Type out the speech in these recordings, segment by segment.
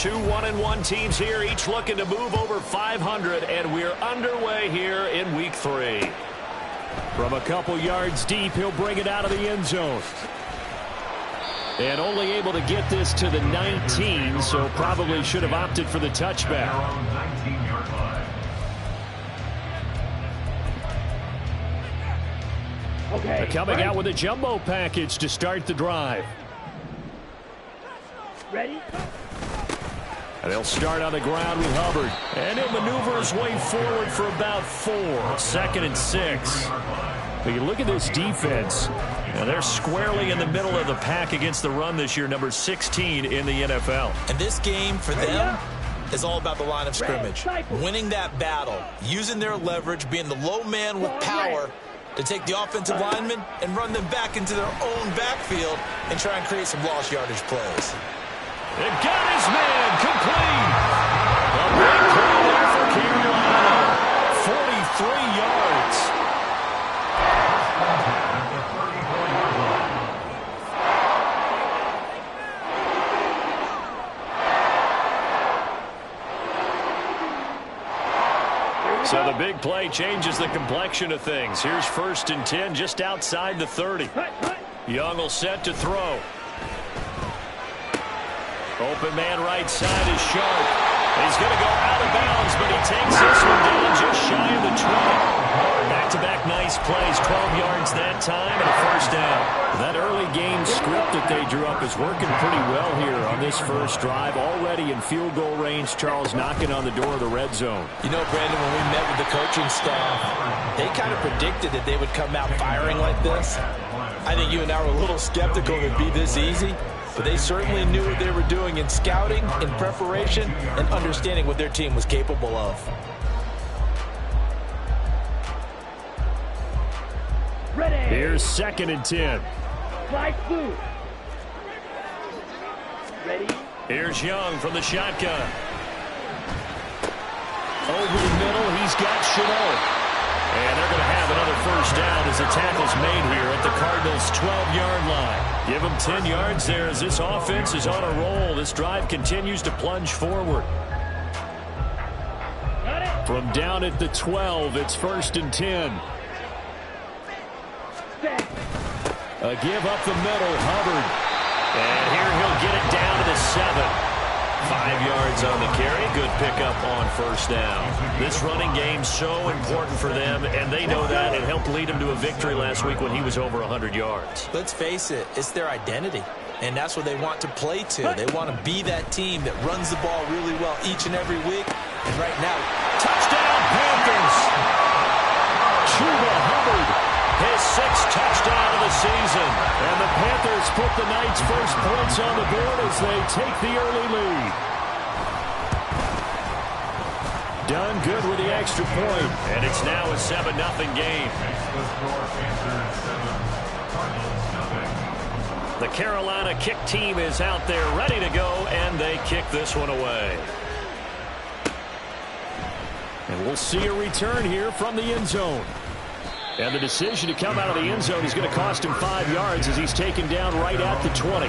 Two 1-1 teams here, each looking to move over 500, and we're underway here in week 3. From a couple yards deep, he'll bring it out of the end zone. And only able to get this to the 19, so probably should have opted for the touchback. Okay, coming out with a jumbo package to start the drive. Ready? And they'll start on the ground with Hubbard. And he'll maneuver his way forward for about 4. 2nd and 6. But you look at this defense. Now they're squarely in the middle of the pack against the run this year, number 16 in the NFL. And this game for them is all about the line of scrimmage. Winning that battle, using their leverage, being the low man with power to take the offensive linemen and run them back into their own backfield and try and create some lost yardage plays. They've got his man complete. A big play there for Carolina. 43 yards. So the big play changes the complexion of things. Here's 1st and 10 just outside the 30. Young will set to throw. Open man right side is Sharp. He's going to go out of bounds, but he takes this one down just shy of the 20. Back-to-back nice plays, 12 yards that time and a 1st down. That early game script that they drew up is working pretty well here on this first drive. Already in field goal range, Charles knocking on the door of the red zone. You know, Brandon, when we met with the coaching staff, they kind of predicted that they would come out firing like this. I think you and I were a little skeptical it would be this easy. But they certainly knew what they were doing in scouting, in preparation, and understanding what their team was capable of. Ready. Here's 2nd and 10. Fly blue. Ready. Here's Young from the shotgun. Over the middle, he's got Shenault. And they're going to have another 1st down as the tackle's made here at the Cardinals' 12-yard line. Give them 10 yards there as this offense is on a roll. This drive continues to plunge forward. From down at the 12, it's 1st and 10. A give up the middle, Hubbard. And here he'll get it down to the 7. 5 yards on the carry. Good pickup on 1st down. This running game's so important for them, and they know that. It helped lead them to a victory last week when he was over 100 yards. Let's face it, it's their identity, and that's what they want to play to. They want to be that team that runs the ball really well each and every week. And right now, touchdown Panthers! Chuba Hubbard, his 6th touchdown of the season. And the Panthers put the Knights' first points on the board as they take the early lead. Done good with the extra point, and it's now a 7-0 game. The Carolina kick team is out there ready to go, and they kick this one away. And we'll see a return here from the end zone. And the decision to come out of the end zone is going to cost him 5 yards as he's taken down right at the 20.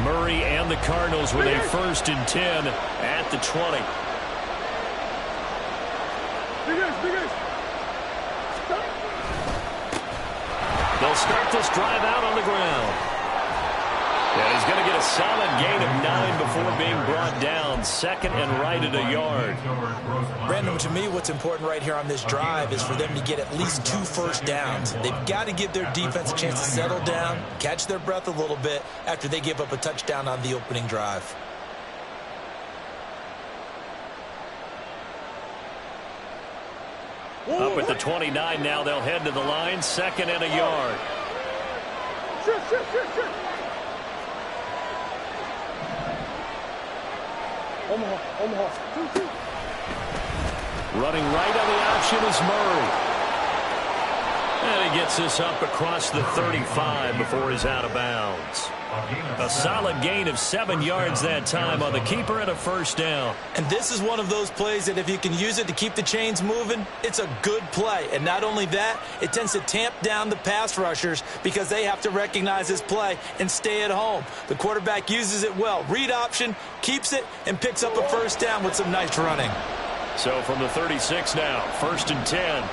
Murray and the Cardinals with a 1st and 10 at the 20. They'll start this drive out on the ground. And he's going to get a solid gain of 9 before being brought down. 2nd and right at a yard. Brandon, to me, what's important right here on this drive is for them to get at least 2 1st downs. They've got to give their defense a chance to settle down, catch their breath a little bit after they give up a touchdown on the opening drive. Up at the 29 now, they'll head to the line. 2nd and a yard. Running right on the option is Murray. And he gets this up across the 35 before he's out of bounds. A solid gain of 7 yards that time on the keeper and a first down. And this is one of those plays that if you can use it to keep the chains moving, it's a good play. And not only that, it tends to tamp down the pass rushers because they have to recognize this play and stay at home. The quarterback uses it well. Read option, keeps it, and picks up a first down with some nice running. So from the 36 now, 1st and 10.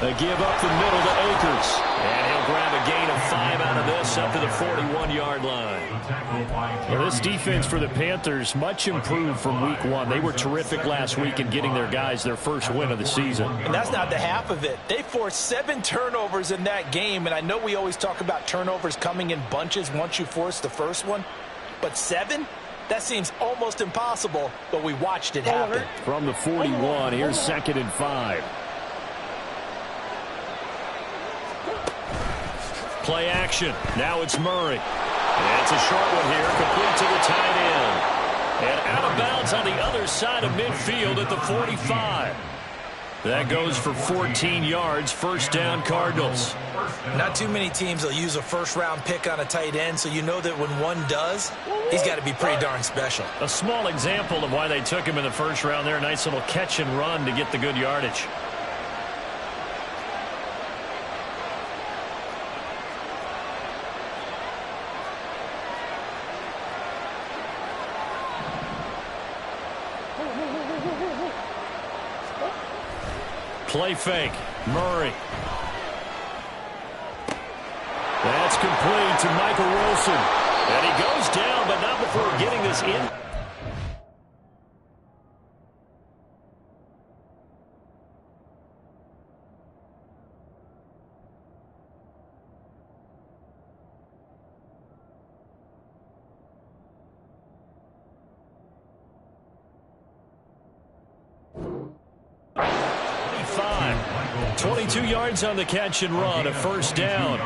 They give up the middle to Akers. And he'll grab a gain of 5 out of this up to the 41-yard line. Well, this defense for the Panthers much improved from week 1. They were terrific last week in getting their guys their first win of the season. And that's not the half of it. They forced 7 turnovers in that game. And I know we always talk about turnovers coming in bunches once you force the first one. But 7? That seems almost impossible, but we watched it happen. From the 41, here's 2nd and 5. Play action. Now it's Murray. And it's a short one here, complete to the tight end. And out of bounds on the other side of midfield at the 45. That goes for 14 yards, first down Cardinals. Not too many teams will use a first-round pick on a tight end, so you know that when one does, he's got to be pretty darn special. A small example of why they took him in the first round there. Nice little catch and run to get the good yardage. Play fake. Murray. That's complete to Michael Wilson. And he goes down, but not before getting this in. Five. 22 yards on the catch and run, a first down.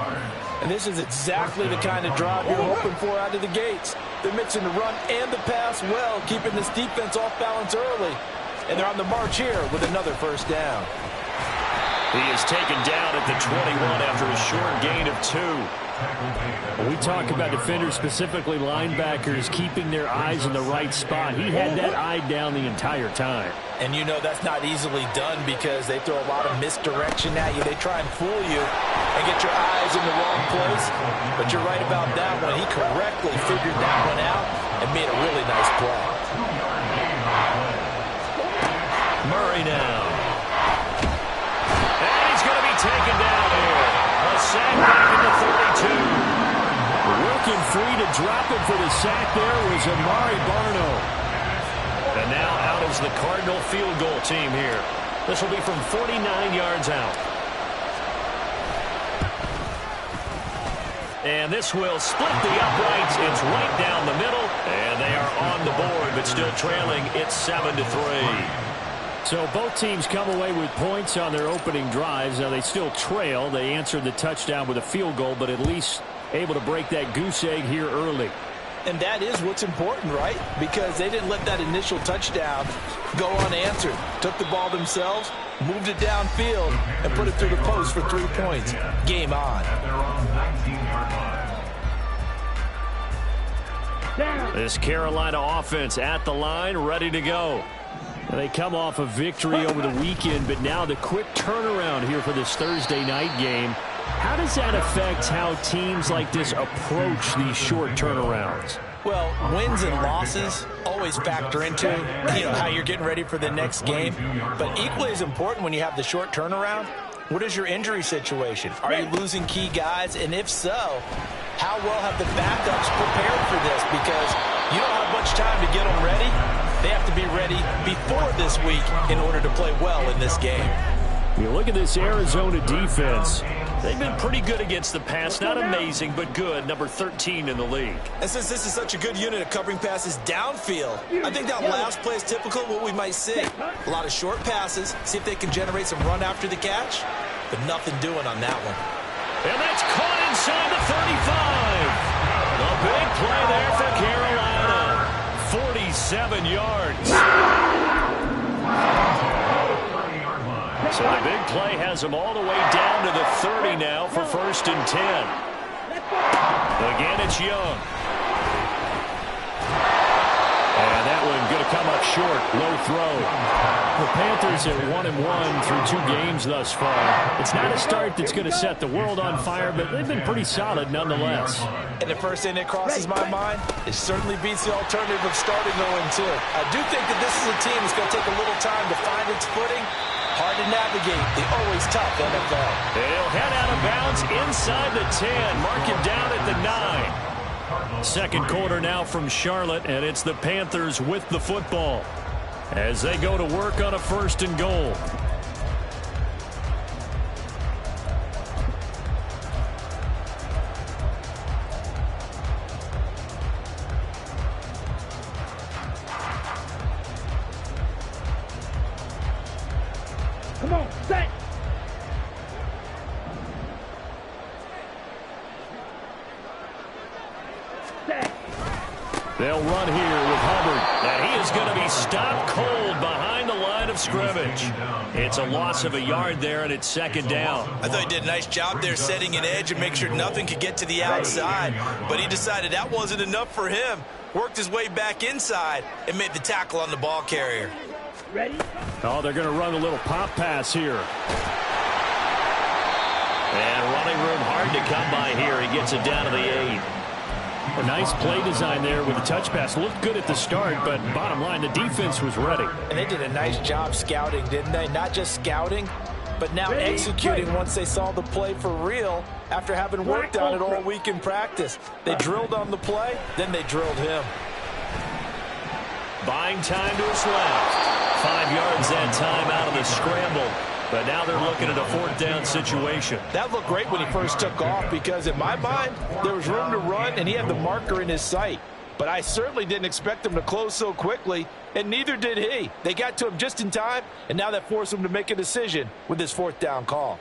And this is exactly the kind of drive you're hoping for out of the gates. They're mixing the run and the pass well, keeping this defense off balance early. And they're on the march here with another first down. He is taken down at the 21 after a short gain of 2. When we talk about defenders, specifically linebackers, keeping their eyes in the right spot. He had that eye down the entire time. And you know that's not easily done because they throw a lot of misdirection at you. They try and fool you and get your eyes in the wrong place. But you're right about that one. He correctly figured that one out and made a really nice play. Murray now. And he's going to be taken down here. A sack back in the 32. Working free to drop it for the sack there was Amari Barno. And now out is the Cardinal field goal team here. This will be from 49 yards out. And this will split the uprights. It's right down the middle. And they are on the board, but still trailing. It's 7-3. So both teams come away with points on their opening drives. Now they still trail. They answered the touchdown with a field goal, but at least able to break that goose egg here early. And that is what's important, right? Because they didn't let that initial touchdown go unanswered. Took the ball themselves, moved it downfield, and put it through the post for 3 points. Game on. This Carolina offense at the line, ready to go. They come off a victory over the weekend, but now the quick turnaround here for this Thursday night game. How does that affect how teams like this approach these short turnarounds? Well, wins and losses always factor into how you're getting ready for the next game. But equally as important when you have the short turnaround, what is your injury situation? Are you losing key guys? And if so, how well have the backups prepared for this? Because you don't have much time to get them ready. They have to be ready before this week in order to play well in this game. You look at this Arizona defense. They've been pretty good against the pass. Not amazing, but good. Number 13 in the league. And since this is such a good unit of covering passes downfield, I think that last play is typical of what we might see. A lot of short passes. See if they can generate some run after the catch. But nothing doing on that one. And that's caught inside the 35. A big play there for Carolina. 7 yards. So the big play has them all the way down to the 30 now for 1st and 10. Again, it's Young. And that one going to come up short. Low throw. The Panthers are 1-1 through 2 games thus far. It's not a start that's going to set the world on fire, but they've been pretty solid nonetheless. And the first thing that crosses my mind, it certainly beats the alternative of starting 0-2. I do think that this is a team that's going to take a little time to find its footing. Hard to navigate the always tough NFL. They'll head out of bounds inside the 10. Mark him down at the 9. Second quarter now from Charlotte, and it's the Panthers with the football as they go to work on a 1st and goal. Come on, set. Set. They'll run here with Hubbard, and he is going to be stopped cold behind the line of scrimmage. It's a loss of a yard there, and it's 2nd down. I thought he did a nice job there setting an edge and make sure nothing could get to the outside, but he decided that wasn't enough for him. Worked his way back inside and made the tackle on the ball carrier. Ready? Oh, they're going to run a little pop pass here. And running room hard to come by here. He gets it down to the 8. A nice play design there with the touch pass. Looked good at the start, but bottom line, the defense was ready. And they did a nice job scouting, didn't they? Not just scouting, but now executing once they saw the play for real after having worked on it all week in practice. They drilled on the play, then they drilled him. Buying time to his left. 5 yards that time out of the scramble. But now they're looking at a 4th down situation. That looked great when he first took off because in my mind, there was room to run and he had the marker in his sight. But I certainly didn't expect him to close so quickly, and neither did he. They got to him just in time, and now that forced him to make a decision with his 4th down call.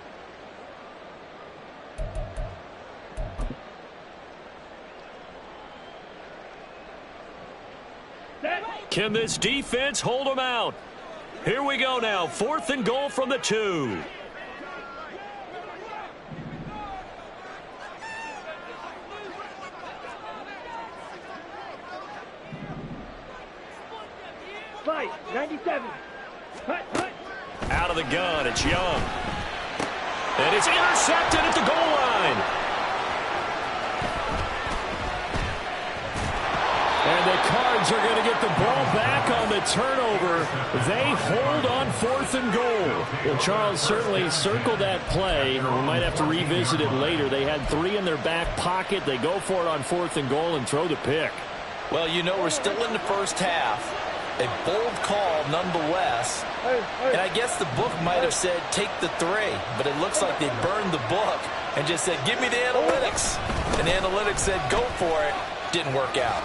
Can this defense hold them out? Here we go now. 4th and goal from the 2. Fight, 97. Hut, hut. Out of the gun, it's Young. And it's intercepted at the goal line. And the Cards are going to get the ball back on the turnover. They hold on 4th and goal. Well, Charles certainly circled that play. We might have to revisit it later. They had 3 in their back pocket. They go for it on 4th and goal and throw the pick. Well, you know, we're still in the first half. A bold call nonetheless. And I guess the book might have said take the 3, but it looks like they burned the book and just said give me the analytics. And the analytics said go for it. Didn't work out.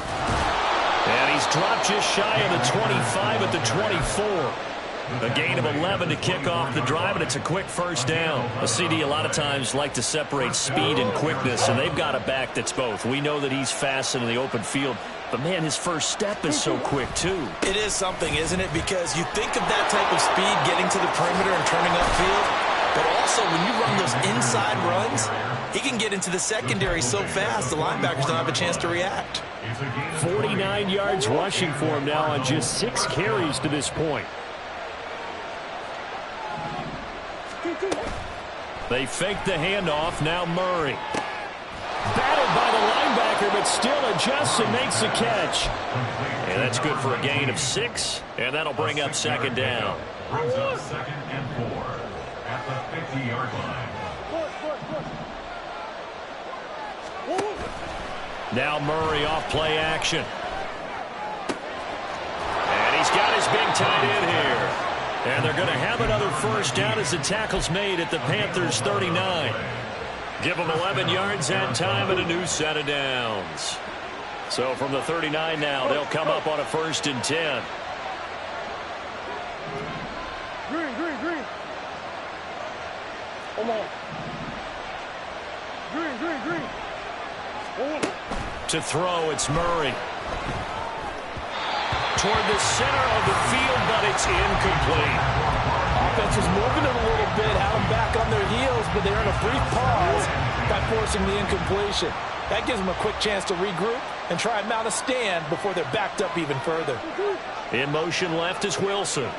And he's dropped just shy of the 25 at the 24. A gain of 11 to kick off the drive, and it's a quick 1st down. A CD a lot of times like to separate speed and quickness, and they've got a back that's both. We know that he's fast in the open field, but, man, his first step is so quick, too. It is something, isn't it? Because you think of that type of speed getting to the perimeter and turning upfield, but also when you run those inside runs, he can get into the secondary so fast the linebackers don't have a chance to react. 49 yards rushing for him now on just 6 carries to this point. They fake the handoff. Now Murray. Battled by the linebacker, but still adjusts and makes the catch. And that's good for a gain of 6, and that'll bring up 2nd down. Brings up 2nd and 4 at the 50-yard line. Now Murray off play action. And he's got his big tight end here. And they're going to have another 1st down as the tackle's made at the Panthers' 39. Give them 11 yards that time and a new set of downs. So from the 39 now, they'll come up on a 1st and 10. Green. Come on. Green. To throw, it's Murray. toward the center of the field, but it's incomplete. Offense was moving it a little bit, had them back on their heels, but they're in a brief pause by forcing the incompletion. That gives them a quick chance to regroup and try and mount a stand before they're backed up even further. In motion left is Wilson.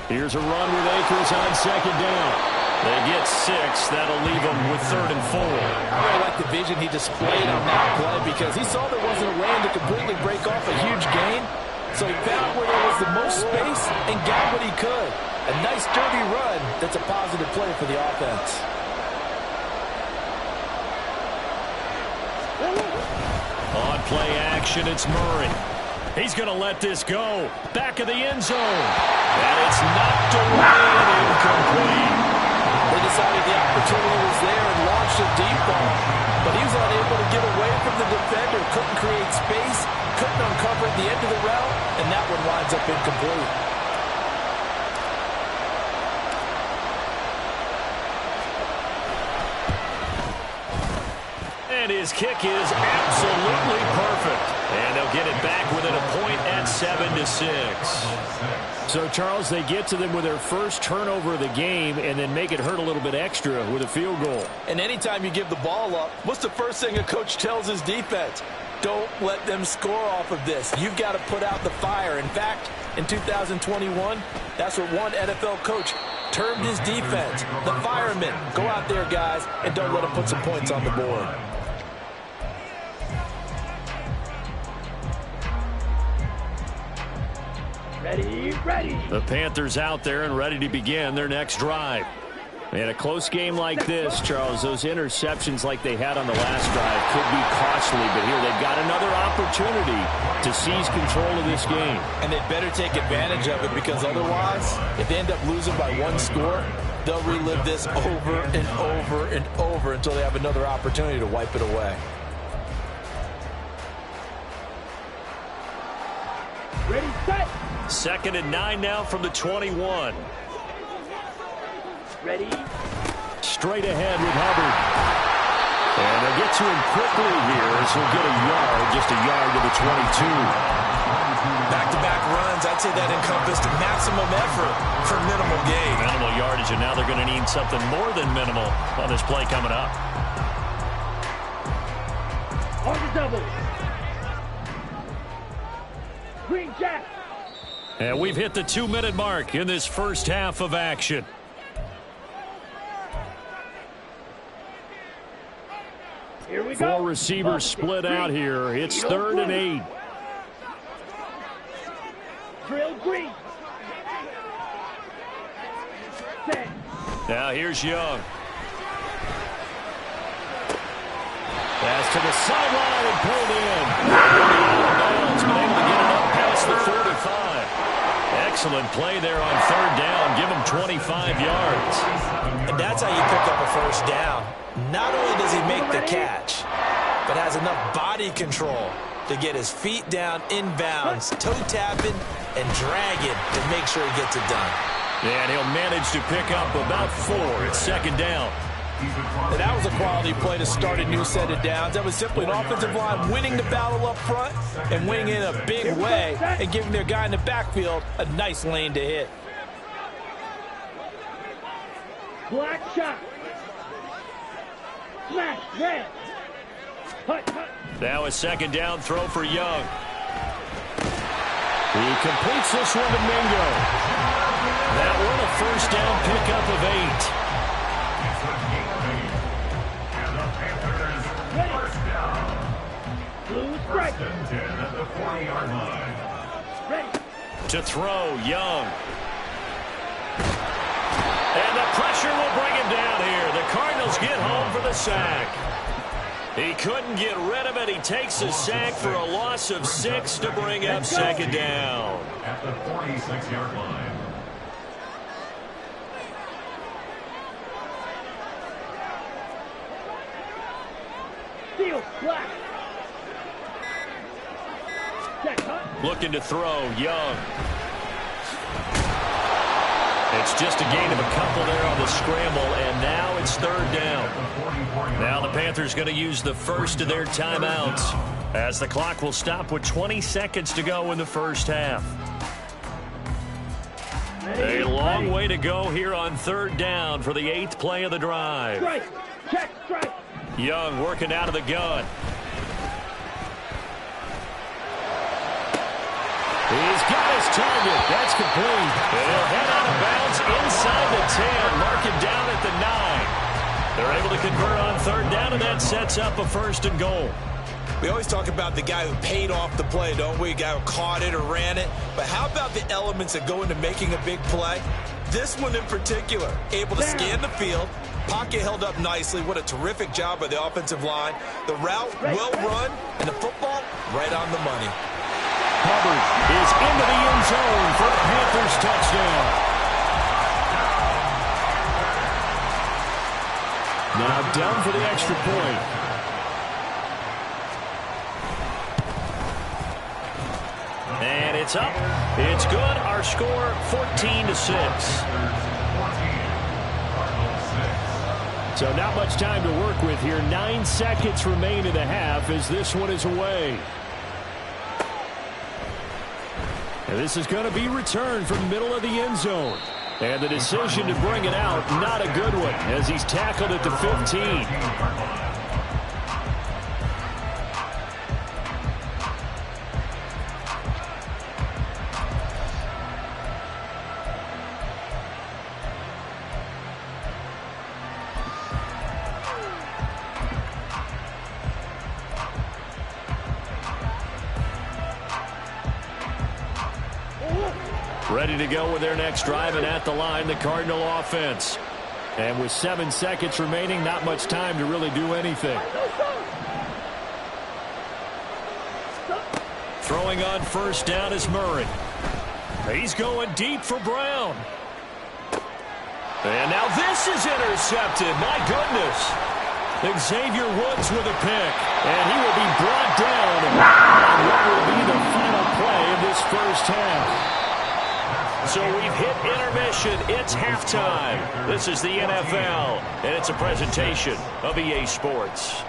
Here's a run with Akers on second down. They get 6. That'll leave them with 3rd and 4. I really like the vision he displayed on that play because he saw there wasn't a lane to completely break off a huge gain. So he found where there was the most space and got what he could. A nice dirty run that's a positive play for the offense. On play action, it's Murray. He's going to let this go. Back of the end zone. And it's knocked away and incomplete. They decided the opportunity was there and launched a deep ball. But he was unable to get away from the defender. Couldn't create space. Couldn't uncover at the end of the route. And that one winds up incomplete. And his kick is absolutely perfect. And they'll get it back within a point at 7-6. So, Charles, they get to them with their first turnover of the game and then make it hurt a little bit extra with a field goal. And anytime you give the ball up, what's the first thing a coach tells his defense? Don't let them score off of this. You've got to put out the fire. In fact, in 2021, that's what one NFL coach termed his defense. The firemen. Go out there, guys, and don't let them put some points on the board. Ready. The Panthers out there and ready to begin their next drive. In a close game like this, Charles, those interceptions like they had on the last drive could be costly, but here they've got another opportunity to seize control of this game. And they'd better take advantage of it because otherwise, if they end up losing by 1 score, they'll relive this over and over and over until they have another opportunity to wipe it away. Ready, set. 2nd and 9 now from the 21. Ready. Straight ahead with Hubbard. And they'll get to him quickly here as he'll get a yard, just a yard to the 22. Back-to-back runs, I'd say that encompassed maximum effort for minimal gain. Minimal yardage, and now they're going to need something more than minimal on this play coming up. On the double. Green jack. And we've hit the 2-minute mark in this first half of action. Here we go. 4 receivers split out here. It's 3rd and 8. Drill green. Set. Now here's Young. Pass to the sideline and pulled in. Been able to get it up past the 45. Excellent play there on 3rd down. Give him 25 yards. And that's how you pick up a first down. Not only does he make the catch, but has enough body control to get his feet down inbounds, toe tapping, and dragging to make sure he gets it done. And he'll manage to pick up about 4 at 2nd down. And that was a quality play to start a new set of downs. That was simply an offensive line winning the battle up front and winning in a big way and giving their guy in the backfield a nice lane to hit. Black shot. Smash. Red. Hut. Now a 2nd down throw for Young. He completes this one to Mingo. That one a first down pickup of 8. Blue strike. At the 40-yard line. Ready. To throw, Young. And the pressure will bring him down here. The Cardinals get home for the sack. He couldn't get rid of it. He takes a sack for a loss of 6 to bring up 2nd down. At the 46-yard line. Seal. Black. Check. Hut. Looking to throw, Young. It's just a gain of a couple there on the scramble, and now it's third down. Now the Panthers going to use the first of their timeouts as the clock will stop with 20 seconds to go in the first half. A long way to go here on third down for the 8th play of the drive. Strike. Check. Strike. Young working out of the gun. He's got his target. That's complete. And he'll head out of bounds inside the 10. Mark it down at the 9. They're able to convert on third down, and that sets up a 1st and goal. We always talk about the guy who paid off the play, don't we? A guy who caught it or ran it. But how about the elements that go into making a big play? This one in particular, able to scan the field, pocket held up nicely. What a terrific job by the offensive line. The route well run, and the football right on the money. Hubbard is into the end zone for the Panthers touchdown. Now down for the extra point. And it's up. It's good. Our score 14-6. So not much time to work with here. 9 seconds remain in the half as this one is away. And this is going to be returned from the middle of the end zone. And the decision to bring it out, not a good one, as he's tackled at the 15. Ready to go with their next drive, and at the line, the Cardinal offense. And with 7 seconds remaining, not much time to really do anything. Throwing on first down is Murray. He's going deep for Brown. And now this is intercepted. My goodness. Xavier Woods with a pick. And he will be brought down on what will be the final play of this first half. So we've hit intermission. It's halftime. This is the NFL, and it's a presentation of EA Sports.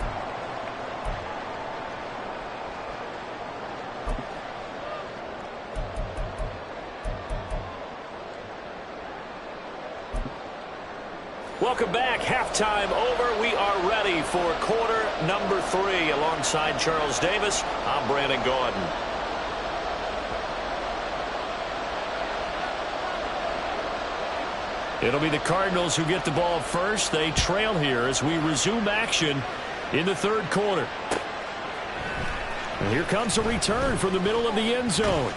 Welcome back. Halftime over. We are ready for quarter number 3. Alongside Charles Davis, I'm Brandon Gordon. It'll be the Cardinals who get the ball first. They trail here as we resume action in the third quarter. And here comes a return from the middle of the end zone.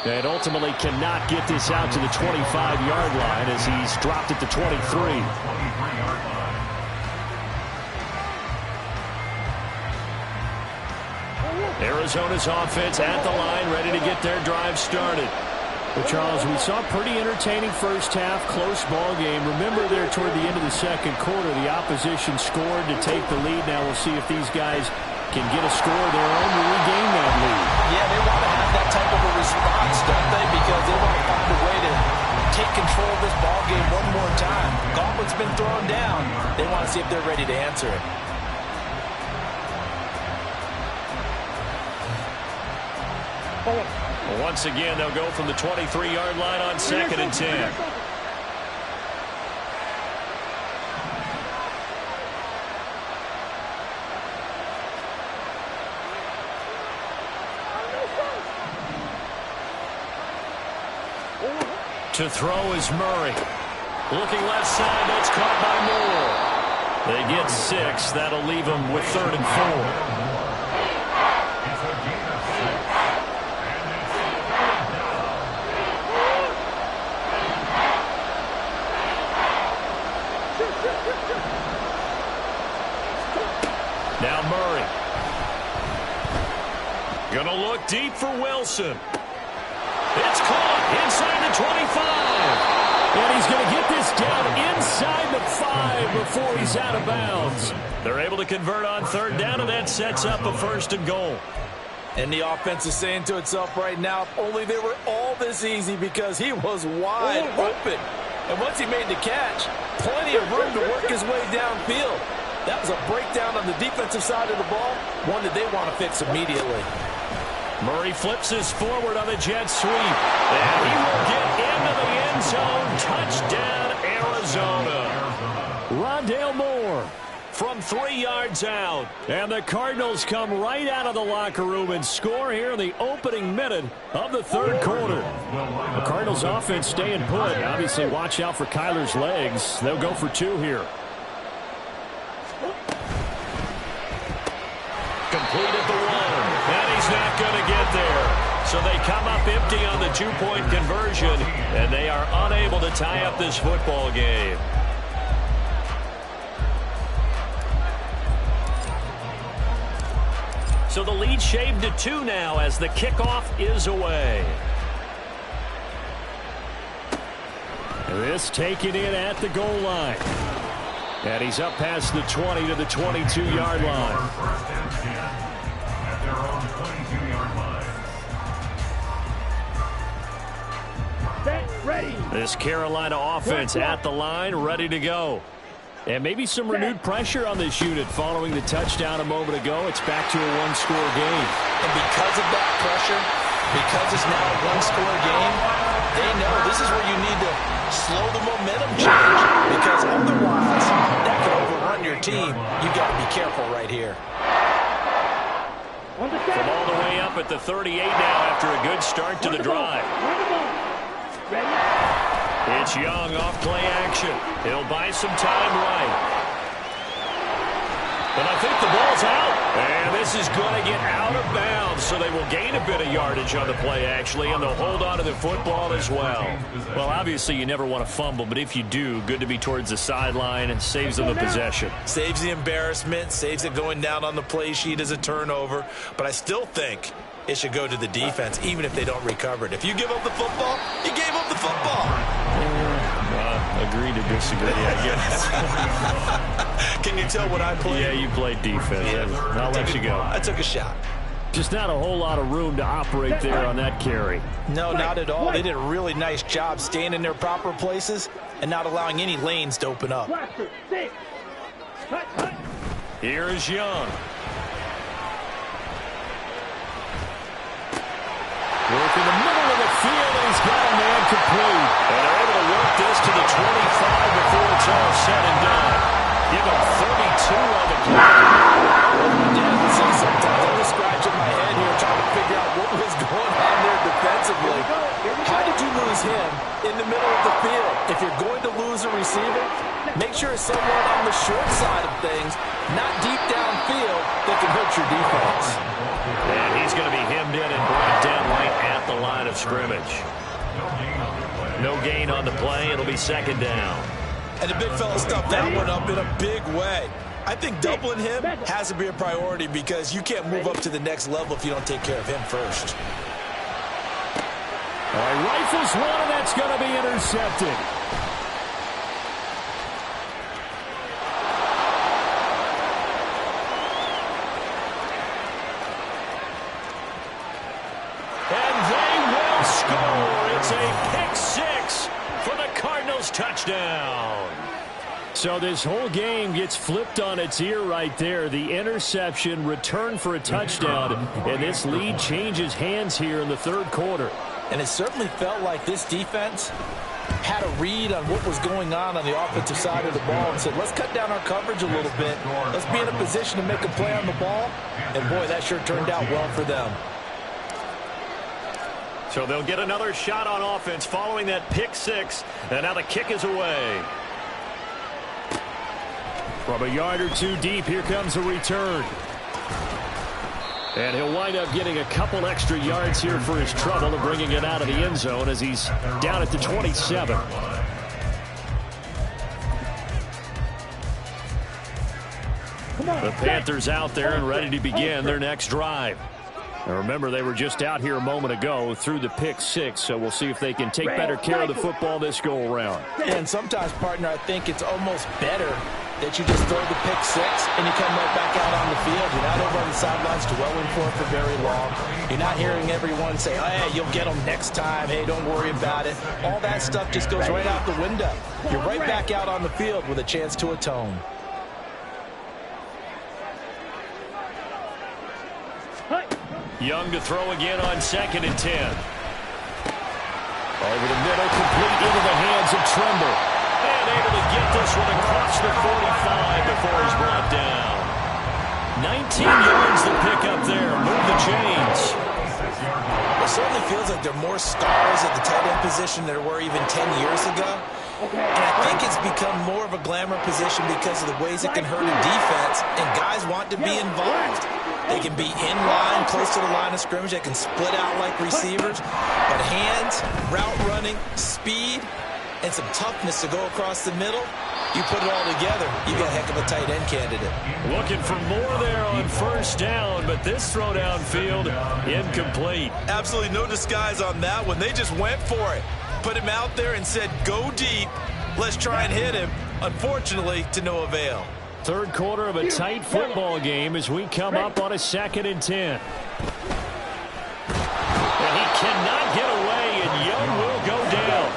And ultimately cannot get this out to the 25-yard line as he's dropped at the 23. Arizona's offense at the line, ready to get their drive started. But, Charles, we saw a pretty entertaining first half, close ball game. Remember there toward the end of the second quarter, the opposition scored to take the lead. Now we'll see if these guys can get a score of their own to regain that lead. Yeah, they want to have that type of a response, don't they? Because they want to find a way to take control of this ball game one more time. Gauntlet's been thrown down. They want to see if they're ready to answer it. Once again, they'll go from the 23-yard line on 2nd and 10. To throw is Murray. Looking left side, that's caught by Moore. They get 6. That'll leave them with 3rd and 4. Now Murray. Gonna look deep for Wilson. It's caught inside the 25. And he's going to get this down inside the 5 before he's out of bounds. They're able to convert on third down, and that sets up a 1st and goal. And the offense is saying to itself right now, if only they were all this easy, because he was wide open. And once he made the catch, plenty of room to work his way downfield. That was a breakdown on the defensive side of the ball, one that they want to fix immediately. Murray flips this forward on the jet sweep. And he will get into the end zone. Touchdown, Arizona. Rondale Moore From 3 yards out. And the Cardinals come right out of the locker room and score here in the opening minute of the third quarter. The Cardinals offense staying put. Obviously, watch out for Kyler's legs. They'll go for 2 here. Completed the one. And he's not going to get there. So they come up empty on the 2-point conversion. And they are unable to tie up this football game. So the lead shaved to 2 now as the kickoff is away. This taken in at the goal line. And he's up past the 20 to the 22-yard line. First and 10 at their own 22-yard line. Set, ready. This Carolina offense at the line, ready to go. And maybe some renewed pressure on this unit following the touchdown a moment ago. It's back to a one-score game. And because of that pressure, because it's now a one-score game, they know this is where you need to slow the momentum change, because otherwise that could overrun your team. You've got to be careful right here. On the From all the way up at the 38 now after a good start to the drive. Run the ball. Ready. It's Young off play action. He'll buy some time right. But I think the ball's out. And this is going to get out of bounds, so they will gain a bit of yardage on the play, actually, and they'll hold on to the football as well. Well, obviously, you never want to fumble, but if you do, good to be towards the sideline and saves them the possession. Saves the embarrassment, saves it going down on the play sheet as a turnover. But I still think it should go to the defense, even if they don't recover it. If you give up the football, you gave up the football. Agree to disagree, I guess. Can you tell what I played? Yeah, you played defense. Yeah. I'll let you go. I took a shot. Just not a whole lot of room to operate there on that carry. No, not at all. They did a really nice job staying in their proper places and not allowing any lanes to open up. Blaster, 6. Hut, hut. Here is Young. Work in the middle of the field, and he's got a man complete. And they're able to work this to the 25 before it's all said and done. Give him 32 on the play. Sometimes I'm just scratching my head here trying to figure out what was going on there defensively. How did you lose him in the middle of the field? If you're going to lose a receiver, make sure it's someone on the short side of things, not deep downfield, that can hurt your defense. And he's going to be hemmed in and brought down right at the line of scrimmage. No gain on the play. It'll be second down. And the big fella stuffed that one up in a big way. I think doubling him has to be a priority, because you can't move up to the next level if you don't take care of him first. All right, rifles one, and that's going to be intercepted. And they will score. It's a pick six for the Cardinals touchdown. So this whole game gets flipped on its ear right there. The interception, return for a touchdown, and this lead changes hands here in the third quarter. And it certainly felt like this defense had a read on what was going on the offensive side of the ball and said, let's cut down our coverage a little bit. Let's be in a position to make a play on the ball. And, boy, that sure turned out well for them. So they'll get another shot on offense following that pick six. And now the kick is away. From a yard or two deep, here comes a return. And he'll wind up getting a couple extra yards here for his trouble and bringing it out of the end zone as he's down at the 27. The Panthers out there and ready to begin their next drive. And remember, they were just out here a moment ago through the pick six, so we'll see if they can take better care of the football this go around. And sometimes, partner, I think it's almost better that you just throw the pick six and you come right back out on the field. You're not over on the sidelines dwelling for it for very long. You're not hearing everyone say, hey, you'll get them next time. Hey, don't worry about it. All that stuff just goes right out the window. You're right back out on the field with a chance to atone. Young to throw again on 2nd and 10. Over the middle, complete into the hands of Trimble. And able to get this one across the 45 before he's brought down. 19 yards to pick up there. Move the chains. It certainly feels like there are more stars at the tight end position than there were even 10 years ago. And I think it's become more of a glamour position because of the ways it can hurt a defense, and guys want to be involved. They can be in line, close to the line of scrimmage. They can split out like receivers. But hands, route running, speed, and some toughness to go across the middle, you put it all together, you got a heck of a tight end candidate. Looking for more there on 1st down, but this throw downfield, incomplete. Absolutely no disguise on that one. They just went for it. Put him out there and said, go deep. Let's try and hit him. Unfortunately, to no avail. 3rd quarter of a tight football game as we come up on a 2nd and 10. And he cannot get away, and Young will go down.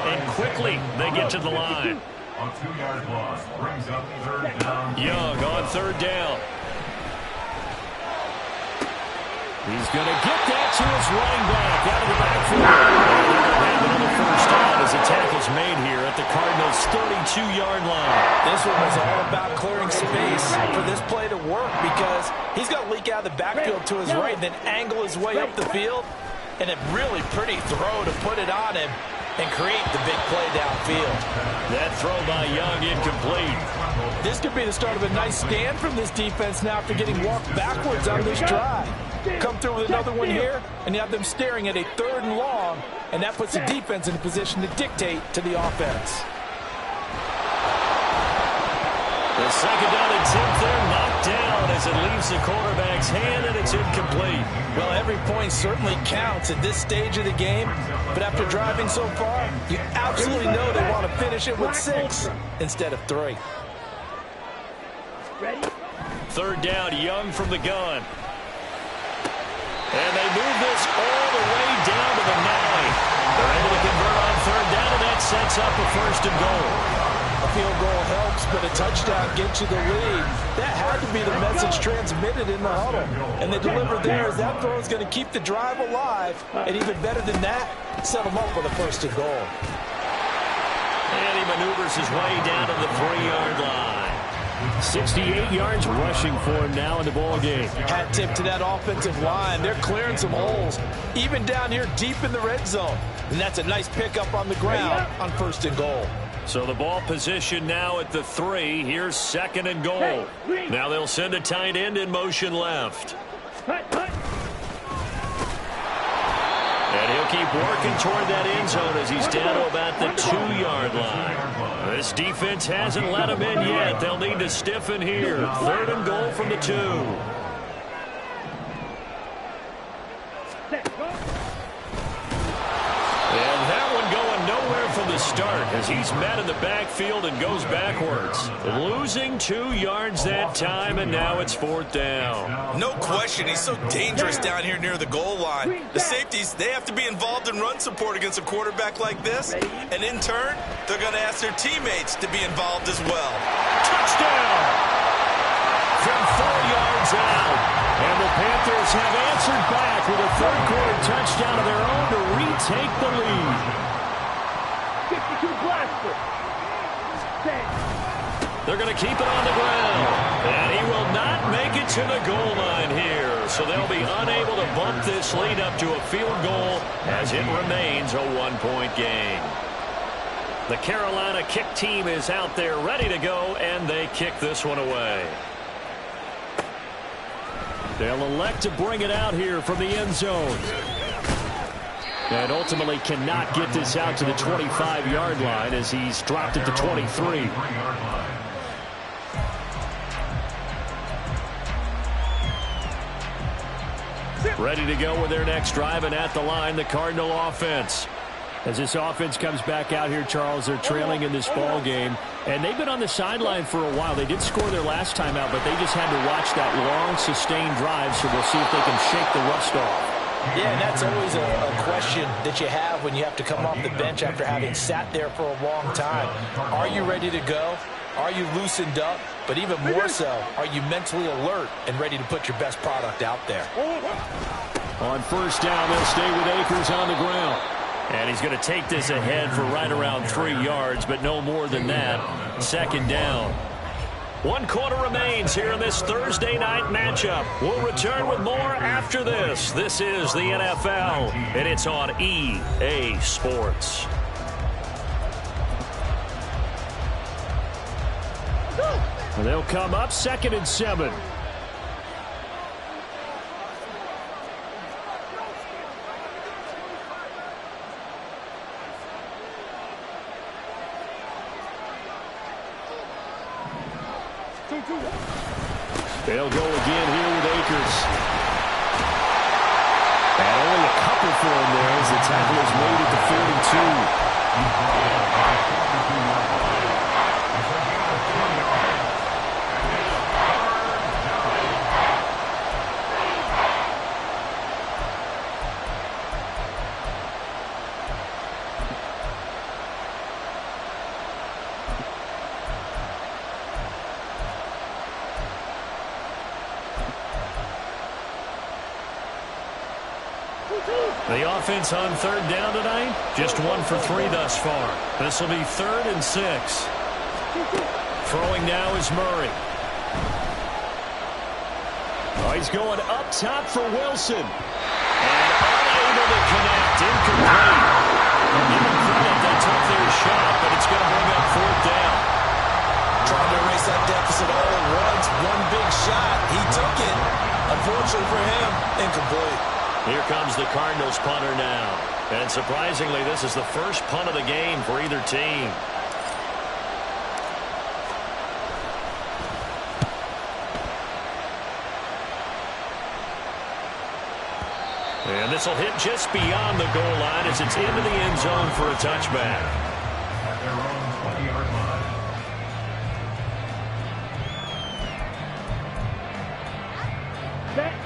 And quickly, they get to the line. A 2-yard loss brings up 3rd down. Young on 3rd down. He's going to get that to his running back out of the backfield. They'll have another 1st down as a tackle's made here at the Cardinals' 32-yard line. This one was all about clearing space for this play to work because he's going to leak out of the backfield to his right and then angle his way up the field. And a really pretty throw to put it on him and create the big play downfield. That throw by Young incomplete. This could be the start of a nice stand from this defense now after getting walked backwards on this drive. Come through with another one here, and you have them staring at a 3rd and long, and that puts the defense in a position to dictate to the offense. The 2nd down attempt there knocked down as it leaves the quarterback's hand, and it's incomplete. Well, every point certainly counts at this stage of the game, but after driving so far, you absolutely know they want to finish it with 6 instead of 3. Ready? 3rd down, Young from the gun. And they move this all the way down to the 9. They're able to convert on 3rd down, and that sets up a 1st and goal. A field goal helps, but a touchdown gets you the lead. That had to be the message transmitted in the huddle. And they delivered there as that throw is going to keep the drive alive. And even better than that, set them up with a 1st and goal. And he maneuvers his way down to the 3-yard line. 68 yards rushing for him now in the ball game. Hat tip to that offensive line. They're clearing some holes, even down here deep in the red zone. And that's a nice pickup on the ground on 1st and goal. So the ball position now at the 3. Here's 2nd and goal. Now they'll send a tight end in motion left. And he'll keep working toward that end zone as he's down to about the 2-yard line. This defense hasn't let him in yet. They'll need to stiffen here. 3rd and goal from the 2. And that one going nowhere from the start as he's met in the backfield and goes backwards. Losing 2 yards that time, and now it's 4th down. No question, he's so dangerous down here near the goal line. The safeties, they have to be involved in run support against a quarterback like this. And in turn, they're going to ask their teammates to be involved as well. Touchdown! From 4 yards out. And the Panthers have answered back with a 3rd quarter touchdown of their own to retake the lead. 52 blaster. They're going to keep it on the ground. And he will not make it to the goal line here. So they'll be unable to bump this lead up to a field goal as it remains a 1-point game. The Carolina kick team is out there ready to go, and they kick this one away. They'll elect to bring it out here from the end zone. And ultimately cannot get this out to the 25-yard line as he's dropped at the 23. Ready to go with their next drive, and at the line, the Cardinal offense. As this offense comes back out here, Charles, they're trailing in this ball game, and they've been on the sideline for a while. They did score their last time out, but they just had to watch that long, sustained drive, so we'll see if they can shake the rust off. Yeah, and that's always a question that you have when you have to come off the bench after having sat there for a long time. Are you ready to go? Are you loosened up? But even more so, are you mentally alert and ready to put your best product out there? On first down, they'll stay with Akers on the ground. And he's going to take this ahead for right around 3 yards, but no more than that. Second down. 1 quarter remains here in this Thursday night matchup. We'll return with more after this. This is the NFL, and it's on EA Sports. They'll come up 2nd and 7. They'll go again here with Akers. And only a couple for him there as the tackle is made at the 42. The offense on 3rd down tonight, just 1 for 3 thus far. This will be 3rd and 6. Throwing now is Murray. Oh, he's going up top for Wilson. And unable to connect. Incomplete. Well, give them credit, they took their shot, but it's going to bring up 4th down. Trying to erase that deficit all at once. One big shot. He took it. Unfortunately for him, incomplete. Here comes the Cardinals punter now. And surprisingly, this is the first punt of the game for either team. And this will hit just beyond the goal line as it's into the end zone for a touchback. At their own 20-yard line.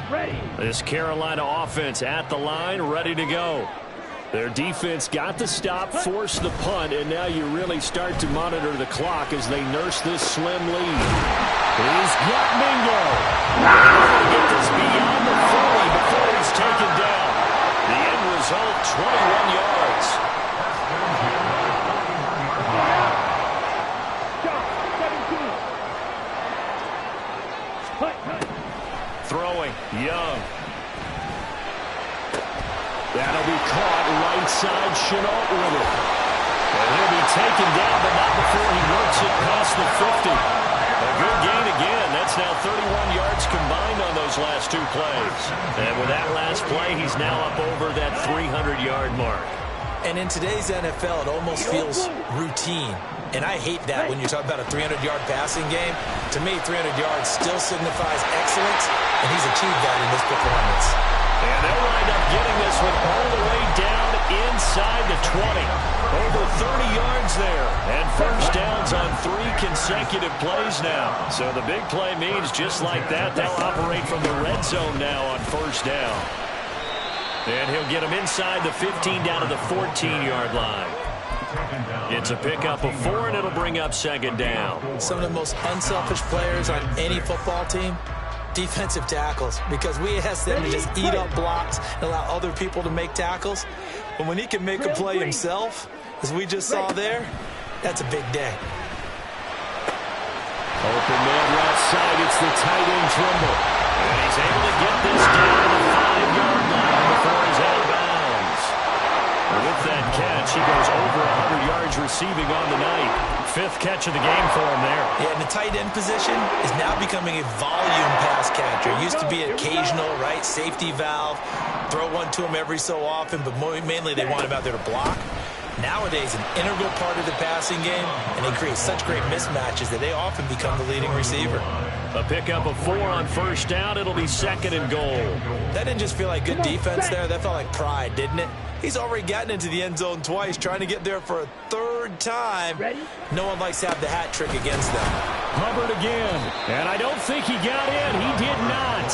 Ready. This Carolina offense at the line, ready to go. Their defense got the stop, forced the punt, and now you really start to monitor the clock as they nurse this slim lead. He's got Mingo. Get this beyond the 40 before he's taken down. The end result, 21 yards. Throwing, Young. That'll be caught right side, Shenault with it. And he'll be taken down, but not before he works it past the 50. A good gain again. That's now 31 yards combined on those last 2 plays. And with that last play, he's now up over that 300-yard mark. And in today's NFL, it almost feels routine. And I hate that when you talk about a 300-yard passing game. To me, 300 yards still signifies excellence, and he's achieved that in this performance. And they'll wind up getting this one all the way down inside the 20. Over 30 yards there. And first downs on 3 consecutive plays now. So the big play means just like that, they'll operate from the red zone now on first down. And he'll get them inside the 15 down to the 14-yard line. It's a pickup of 4, and it'll bring up second down. Some of the most unselfish players on any football team, defensive tackles, because we ask them to just eat up blocks and allow other people to make tackles. But when he can make a play himself, as we just saw there, that's a big day. Open man left side, it's the tight end Trimble. And he's able to get this down to the 5-yard line before he's out of bounds. With that catch, he goes over 100 yards receiving on the night. 5th catch of the game for him there. Yeah, and the tight end position is now becoming a volume pass catcher. It used to be occasional, right, safety valve, throw one to him every so often, but mainly they want him out there to block. Nowadays, an integral part of the passing game, and they create such great mismatches that they often become the leading receiver. A pickup of 4 on first down. It'll be 2nd and goal. That didn't just feel like good defense there. That felt like pride, didn't it? He's already gotten into the end zone twice, trying to get there for a 3rd time. No one likes to have the hat trick against them. Hubbard again, and I don't think he got in. He did not.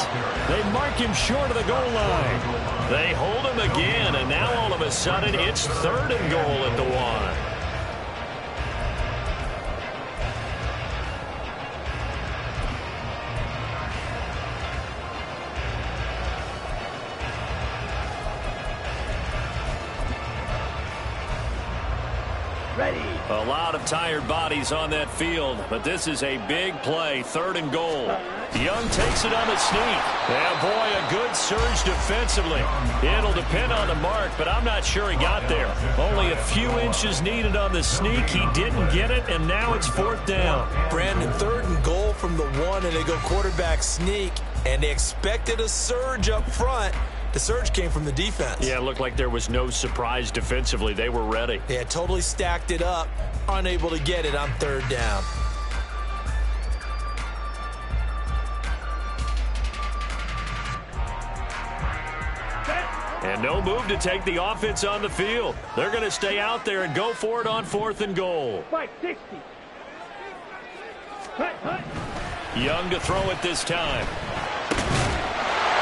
They mark him short of the goal line. They hold him again, and now all of a sudden it's 3rd and goal at the 1. A lot of tired bodies on that field, but this is a big play, 3rd and goal. Young takes it on the sneak. And boy, a good surge defensively. It'll depend on the mark, but I'm not sure he got there. Only a few inches needed on the sneak. He didn't get it, and now it's 4th down. Brandon, 3rd and goal from the 1, and they go quarterback sneak, and they expected a surge up front. The surge came from the defense. Yeah, it looked like there was no surprise defensively. They were ready. They had totally stacked it up, unable to get it on 3rd down. And no move to take the offense on the field. They're going to stay out there and go for it on 4th and goal. Mike, 60. Young to throw it this time.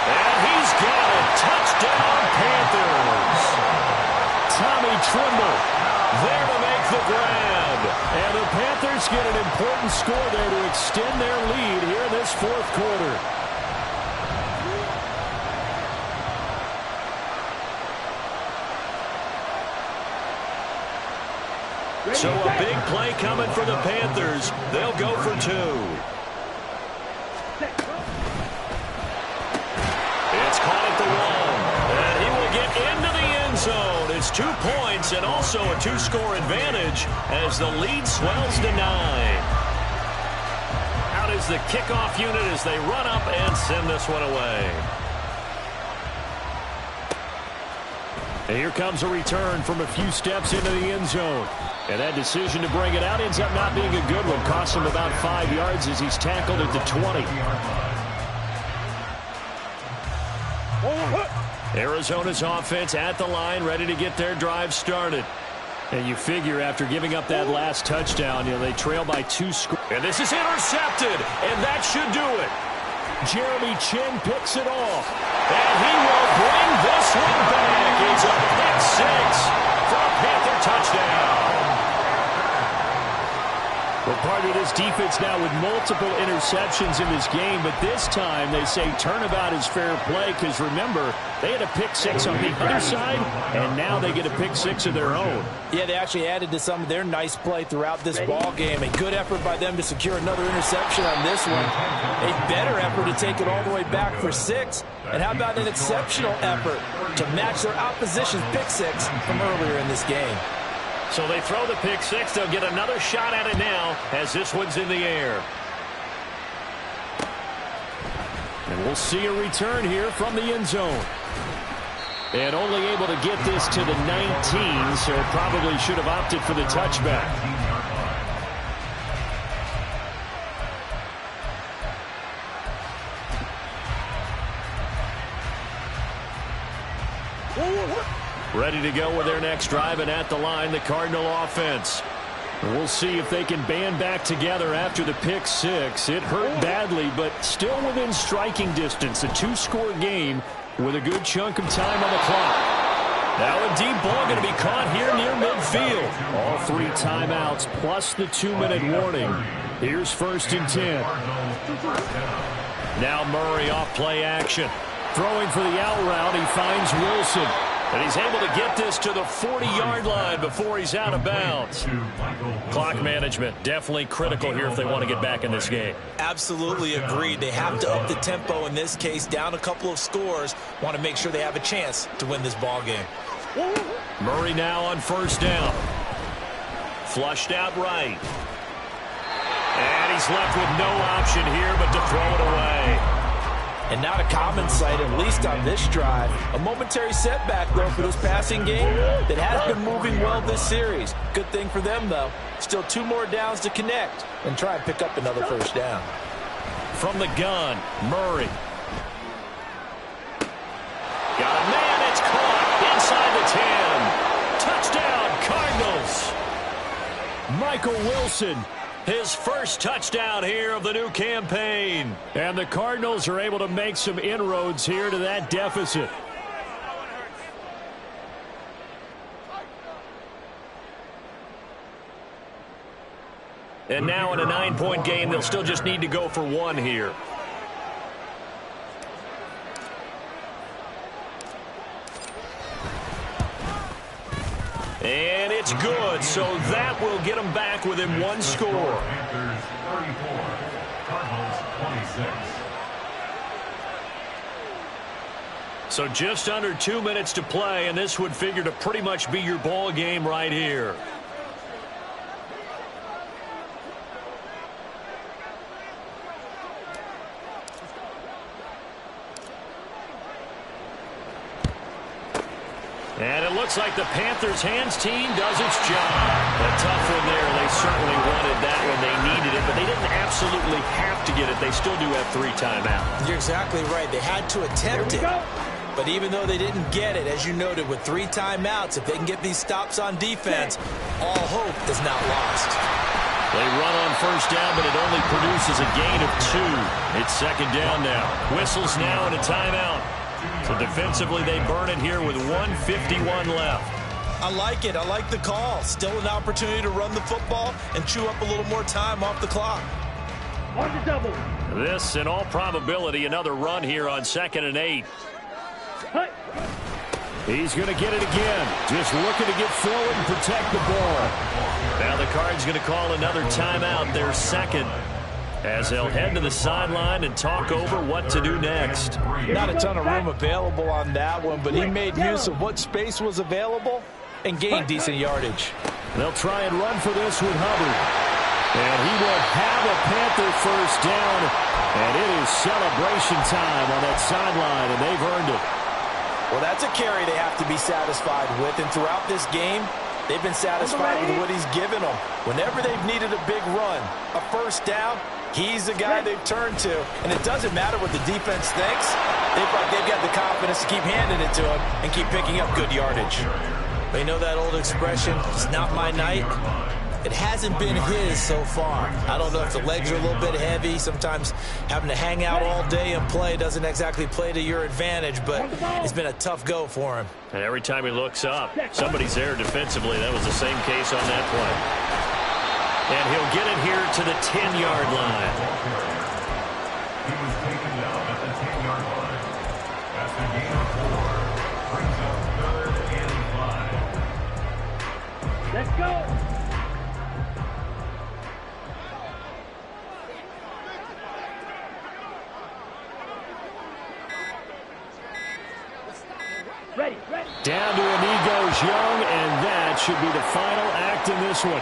And he's got it. Touchdown, Panthers. Tommy Tremble there to make the grab. And the Panthers get an important score there to extend their lead here in this 4th quarter. So a big play coming for the Panthers. They'll go for 2. It's caught at the 1. And he will get into the end zone. It's 2 points and also a 2-score advantage as the lead swells to 9. Out is the kickoff unit as they run up and send this one away. And here comes a return from a few steps into the end zone. And that decision to bring it out ends up not being a good one. Costs him about 5 yards as he's tackled at the 20. Arizona's offense at the line, ready to get their drive started. And you figure after giving up that last touchdown, they trail by 2 scores. And this is intercepted, and that should do it. Jeremy Chin picks it off. And he will bring this one back. It's a pick 6 for a Panther touchdown. Well, part of this defense now with multiple interceptions in this game, but this time they say turnabout is fair play because, remember, they had a pick 6 on the other side, and now they get a pick 6 of their own. Yeah, they actually added to some of their nice play throughout this ball game. A good effort by them to secure another interception on this one. A better effort to take it all the way back for 6. And how about an exceptional effort to match their opposition's pick 6 from earlier in this game? So they throw the pick 6. They'll get another shot at it now as this one's in the air. And we'll see a return here from the end zone. And only able to get this to the 19, so probably should have opted for the touchback. Ready to go with their next drive, and at the line, the Cardinal offense. We'll see if they can band back together after the pick 6. It hurt badly, but still within striking distance. A 2-score game with a good chunk of time on the clock. Now a deep ball going to be caught here near midfield. All 3 timeouts plus the 2-minute warning. Here's 1st and 10. Now Murray off play action. Throwing for the out route, he finds Wilson. And he's able to get this to the 40-yard line before he's out of bounds. Clock management definitely critical here if they want to get back in this game. Absolutely agreed. They have to up the tempo in this case, down a couple of scores. Want to make sure they have a chance to win this ball game. Murray now on 1st down. Flushed out right. And he's left with no option here but to throw it away. And not a common sight, at least on this drive. A momentary setback, though, for this passing game that has been moving well this series. Good thing for them, though. Still 2 more downs to connect and try and pick up another 1st down. from the gun. Murray. Got a man. It's caught inside the 10. Touchdown, Cardinals. Michael Wilson. His first touchdown here of the new campaign. And the Cardinals are able to make some inroads here to that deficit. And now in a 9-point game, they'll still just need to go for one here. And it's good, so that will get them back within one score. Panthers 34, Cardinals 26. So just under 2 minutes to play, and this would figure to pretty much be your ball game right here. And it looks like the Panthers' hands team does its job. A tough one there. They certainly wanted that when they needed it, but they didn't absolutely have to get it. They still do have 3 timeouts. You're exactly right. They had to attempt it. But even though they didn't get it, as you noted, with 3 timeouts, if they can get these stops on defense, all hope is not lost. They run on first down, but it only produces a gain of 2. It's second down now. Whistles now and a timeout. So defensively, they burn it here with 1:51 left. I like it. I like the call. Still an opportunity to run the football and chew up a little more time off the clock. On the double. This, in all probability, another run here on 2nd and 8. Hey. He's going to get it again. Just looking to get forward and protect the ball. Now the Cards going to call another timeout, their second, as they'll head to the sideline and talk over what to do next. Not a ton of room available on that one, but he made use of what space was available and gained decent yardage. They'll try and run for this with Hubbard. And he will have a Panther first down. And it is celebration time on that sideline, and they've earned it. Well, that's a carry they have to be satisfied with. And throughout this game, they've been satisfied with what he's given them. Whenever they've needed a big run, a first down, he's the guy they've turned to. And it doesn't matter what the defense thinks. They've got the confidence to keep handing it to him and keep picking up good yardage. They know that old expression, it's not my night. It hasn't been his so far. I don't know if the legs are a little bit heavy. Sometimes having to hang out all day and play doesn't exactly play to your advantage, but it's been a tough go for him. And every time he looks up, somebody's there defensively. That was the same case on that play. And he'll get it here to the 10-yard line. He was taken down at the 10-yard line. That's the gain of 4. Brings up 3rd and 5. Let's go. Ready. Down to a knee goes Young, and that should be the final act in this one.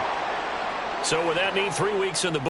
So with that need 3 weeks in the